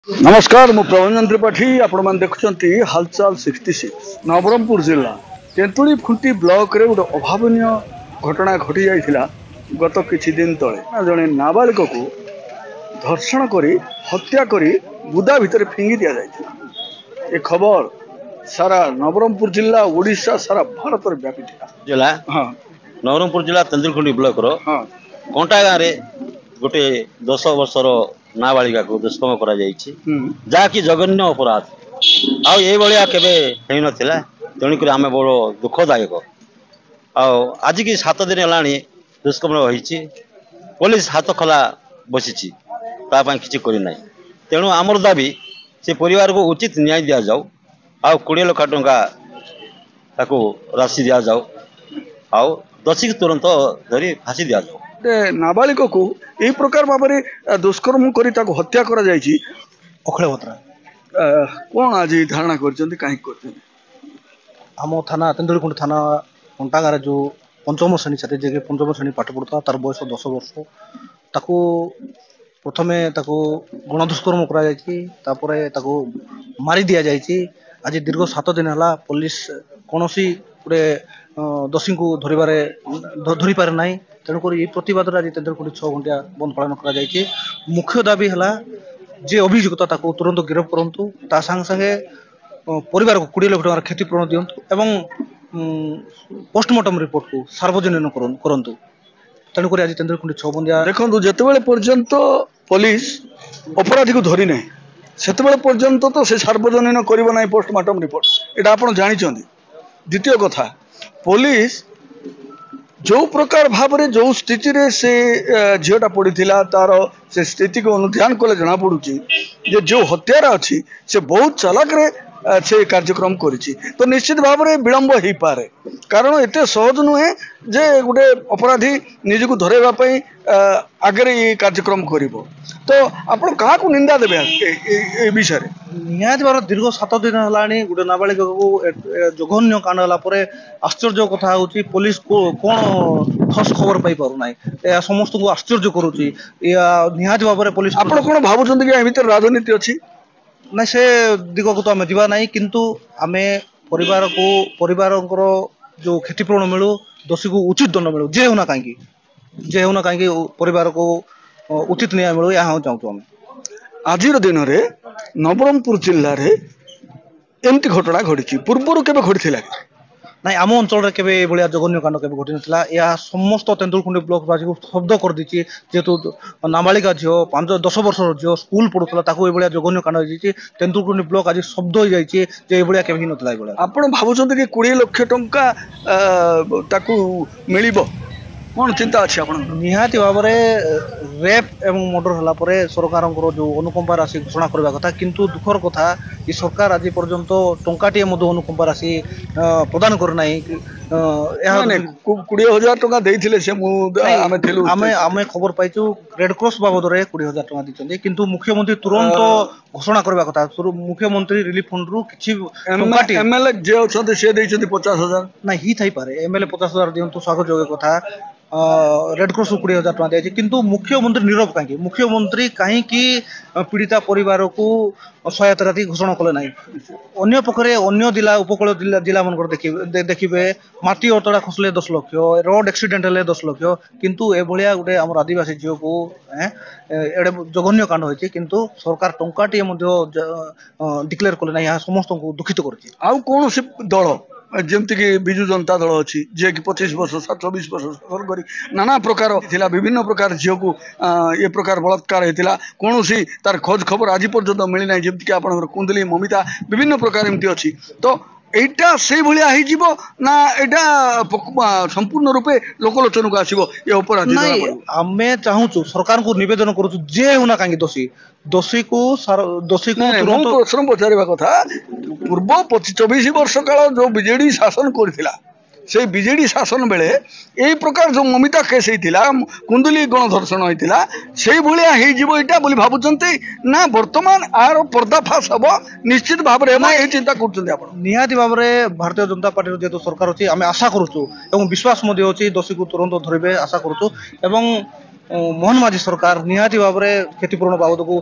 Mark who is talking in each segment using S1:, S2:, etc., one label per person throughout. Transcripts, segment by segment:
S1: नमस्कार मु प्रभंजन त्रिपाठी आपण देखुं हालचाल 66 नवरंगपुर जिला तेंतुली खुंटी ब्लॉक रे गोटे अभावनीय घटना घटी जाइथिला गत किछि दिन तले जने नाबालिग को धर्षण करी हत्या करी बुदा भितर फिंगी दिया जाइथिला। ए खबर सारा नवरंगपुर जिला ओडिशा सारा भारत रे व्यापी थिला।
S2: जिला
S1: हां
S2: नवरंगपुर जिला तेंदुलखुंडी ब्लॉक रो
S1: हां
S2: कंटा गाँव रे गोटे 10 वर्षर नाबालिका को दुष्कर्म करा जाइछि जाकि जघन्य अपराध आउ ए भलिया केबे हेइ नथिला तेणुक आमे बड़ दुखदायक आज की 7 दिन हेलाणी दुष्कर्म होइछि पुलिस हाथ खला बसिछि किछि करि नै तेणु आमर दाबी से परिवार को उचित न्याय दिया जाऊ आउ 20 लाख टंका ताको राशि दिया जाऊ आउ दोषी तुरंत धरी फांसी दिया जाऊ।
S1: नाबालिग को यही प्रकार भाव में दुष्कर्म करी ताको हत्या करा जाइछि
S3: अखिल भद्रा
S1: कौन आज धारणा करछन्ती काहे करछन्ती
S3: आम थाना तेंदुलखुंडी थाना कंटागार जो पंचम श्रेणी छात्री जे पंचम श्रेणी पाठ पढ़ुता तार बयस 10 वर्ष ताको प्रथमे ताको गणदुष्कर्म करा जाइछि तापरे ताको मारी दिया जाइछि। आज दीर्घ 7 दिन हला पुलिस कोनोसी गोटे दोषी को धरि पारे नाही तेणुक ये प्रतिवाद आज तेंदुलखुंडी 6 घंटा बंद पालन करा जाइछि। मुख्य दाबी हला जे अभियुक्त ताको तुरंत गिरफ्त करंतु ता संग संगे परिवार को 20 लाख टका क्षतिपूरण दियंतु एवं पोस्टमार्टम रिपोर्ट को सार्वजनिक करंतु तेणुक आज तेंदुलखुंडी 6 बंदिया
S1: देखंतु जेतेबेले पर्यंत पुलिस अपराधी को धरि नै सेतेबेले पर्यंत तो से सार्वजनिक करिवो नै पोस्टमार्टम रिपोर्ट एटा आपण जानि चंदी। द्वितीय कथा पुलिस जो प्रकार भाव में जो स्थिति रे से झीटा पड़ी तार से स्थिति को अनुध्यान कले जना पड़ुची जे जो हत्यारा अच्छी से बहुत चालाक रे से कार्यक्रम करिछि तो निश्चित भाव में विलंब हो पारे कारण एते सहज नुहे जे गोटे अपराधी निजको धरेबा पई आगे ये कार्यक्रम करिवो तो आपण कहा को निंदा देबे ए विषय रे
S3: निहाती बार दीर्घ 7 दिन हलाणी गोटे नाबालिग को जघन्य कांड हला परे आश्चर्य कथा होची पुलिस को कोन ठोस खबर पाई पारु नाही या समस्त को आश्चर्य करूची या निहाती भाव में पुलिस
S1: आपण कोन भाबुचंदी कि ए भीतर राजनीति अछि
S3: ना से दिग को तो आम जा ना किंतु आमे परिवार जो क्षतिपूरण मिलू दोषी को उचित दंड मिलू जे होना कहीं परिवार को उचित न्याय मिलू या चाहूँ आम
S1: आज दिन में नवरंगपुर जिले में एमती घटना घटी पूर्वर के घटी
S3: नाई आम अंचल केबे भलिया जघन्य कांड केबे घटी नथिला या समस्त तेंदुलखुंडी ब्लॉक बासी को शब्द कर दीची जेतु नाबालिका झियो 5-10 वर्षर झियो स्कूल पढ़ुतला ताको ए भलिया जघन्य कांड होईची तेंदुलखुंडी ब्लॉक आज शब्द हो जाईची जे ए भलिया केबे नथिला ए भलिया आपण
S1: भाबुछन्ते कि 20 लाख टंका ताको मिलिबो कौन चिंता अच्छी आप
S3: निहाती भाव में रेप एवं मर्डर हला परे सरकार जो अनुकंपा राशि घोषणा करबा कथा किंतु दुखर कथा ये सरकार आज पर्यंत टंकाटे अनुकंपा राशि प्रदान कर नाही
S1: 20,000 टंका देइथिले से
S3: आमे खबर पाइछु रेड क्रॉस बाबद रे 20,000 टंका दिचंदी किंतु मुख्यमंत्री तुरंत घोषणा करबा कथा मुख्यमंत्री रिलीफ फंड रु किछि टंकाटे
S1: एमएलए जे अछते से देइछंती 50,000
S3: ना ही थाई पारे एमएलए 50,000 दियंतु स्वागत जोगे कथा रेड क्रॉस 20,000 टका दिया किंतु मुख्यमंत्री नीरव कहीं मुख्यमंत्री कहीं पीड़िता परिवार को सहायता राशि घोषणा कले ना अन्य पक्षरे अन्य जिला उपकूल जिला मन देखिए माटी अतड़ा खसले 10 लाख रोड एक्सीडेंट हेले 10 लाख किंतु ए भलिया गोटे आम आदिवासी झील को एडे जघन्य कांड होइछि किंतु सरकार टंकाटी डिक्लेयर कले ना समस्त को दुखित करछि।
S1: आउ कोन से दल जमती कि विजु जनता दल अच्छी जे कि 25 वर्ष 24 वर्ष शासन करी नाना प्रकार थिला विभिन्न प्रकार झील को ये प्रकार बलात्कार होता कौन सी तार खोज खबर आज पर्यंत मिली ना जमती कि आप कुंदली ममिता विभिन्न प्रकार एमती अच्छी तो एटा से भलिया ही जीवो ना एटा संपूर्ण रूपे लोकलोचन को आसीबो ये अपराध
S3: नहीं आमे चाहूछु सरकार को निवेदन करूछु जे होना कांगी दोषी को तुरंत
S1: प्रश्न पचारिबा कथा पूर्व 24 वर्ष काल जो बीजेडी शासन करथिला से बीजेडी शासन बेले यही प्रकार जो ममिता केस होता कुंदली गणधर्षण होता से भाया होटा बोली भावुंट ना बर्तमान आर पर्दाफाश हम निश्चित भाव में चिंता कर
S3: निहाती भाव में भारतीय जनता पार्टी जेहेतु सरकार अच्छी आम आशा करुचु विश्वास अच्छी दोषी को तुरंत धरवे आशा करुचु मोहन माझी सरकार निहाती भाव में क्षतिपूरण बाबद को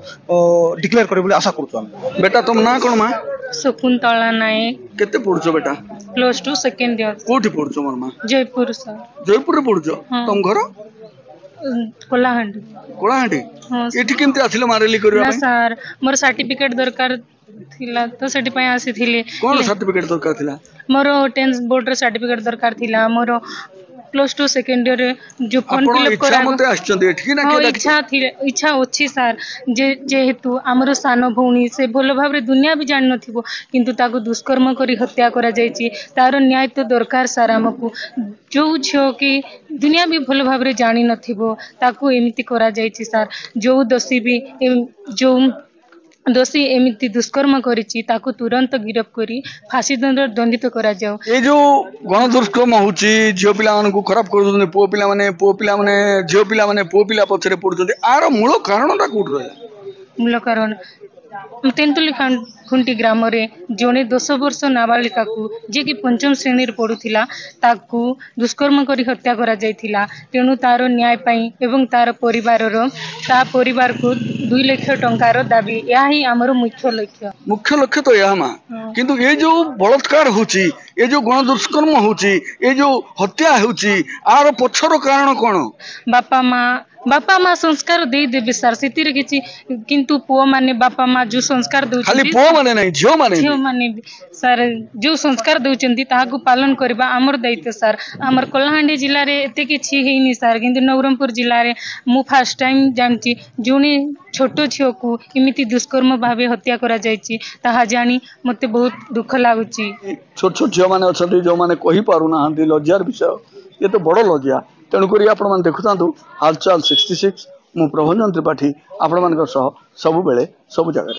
S3: डिक्लेयर करे बोली आशा करूँ।
S1: बेटा तुम ना कौन माँ
S4: शकुंतला नायक
S1: केते पढ़ुछ बेटा
S4: +2 सेकेंड ईयर
S1: कोठी पढ़ुछ मोर माँ
S4: जयपुर सर
S1: जयपुर रे पढ़ुछ
S4: हाँ।
S1: तुम घर
S4: कोलाहांडी
S1: कोलाहांडी
S4: हाँ
S1: एठी केमते आथिलो मारेली करबा
S4: ना
S1: ପାଇଁ
S4: सर मोर सर्टिफिकेट दरकार थिला तो सेठी पय आसी थिले
S1: कोन सर्टिफिकेट दरकार थिला
S4: मोर 10th बोर्ड रे सर्टिफिकेट दरकार थिला मोर +2 सेकेंड ईयर रे जो फॉर्म
S1: आपण
S4: फिलअप
S1: इच्छा
S4: करा
S1: मते आछचंदी एठी ना
S4: हाँ
S1: के
S4: इच्छा अच्छी सार जेहेतु आमर सान भौणी से भल भाव दुनिया भी जान नथिबो किंतु ताको दुष्कर्म करी हत्या करा जायछि तार न्याय तो दरकार सार आमको जो झियो कि दुनिया भी भल भाव जानी नथिबो ताको एमिति करा जायछि सार जो दोषी भी जो दोषी एमिति दुष्कर्म करिछि ताको तुरंत गिरफ करी फांसी दंड दंडित करा जाओ।
S1: ए जो गण दुष्कर्म होची झियो पिला मानकु खराब कर दउछन पुओ पिला माने झियो पिला माने पुओ पिला पछरे पडुछन आर मूल कारणटा कोठ रहला
S4: मूल कारण तेंतुली खुंटी ग्राम रे जने 10 वर्ष नाबालिका को जे कि 5म श्रेणी रे पढुथिला ताकू दुष्कर्म करी हत्या करा जायथिला तेणु तार न्याय पाई एवं तार परिवार को 2 लाख टंकार दाबी या ही हमर मुख्य लक्ष्य
S1: तो यह माँ किंतु ये जो बलात्कार होची ये जो गण दुष्कर्म होची ये जो हत्या होची आर पछर कारण कोन
S4: बापा माँ संस्कार दे देबे सर सेतिर किछि किंतु पुओ माने बापा माँ जो संस्कार दउ
S1: खाली पुओ माने नहीं झियो माने
S4: सर जो संस्कार दउचंती ताहाको पालन करबा हमर दायित्व सर हमर कोलाहांडी जिल्ला रे एते किछि हेइनी सर किंतु नवरंगपुर जिल्ला रे मु फर्स्ट टाइम जानची जोने छोटो झियो को इमिति दुष्कर्म भावे हत्या करा जायछि ताहा जानी मते बहुत दुख लागुची।
S1: छोट छोट झियो माने अछंती जो माने कहि पारु ना हंती लज्जार विषय ये तो बड़ लज्जा तेणुक आपण मैंने देखुता हालचाल 66 मु प्रभंजन त्रिपाठी आपण मान सब बेले सब जगह।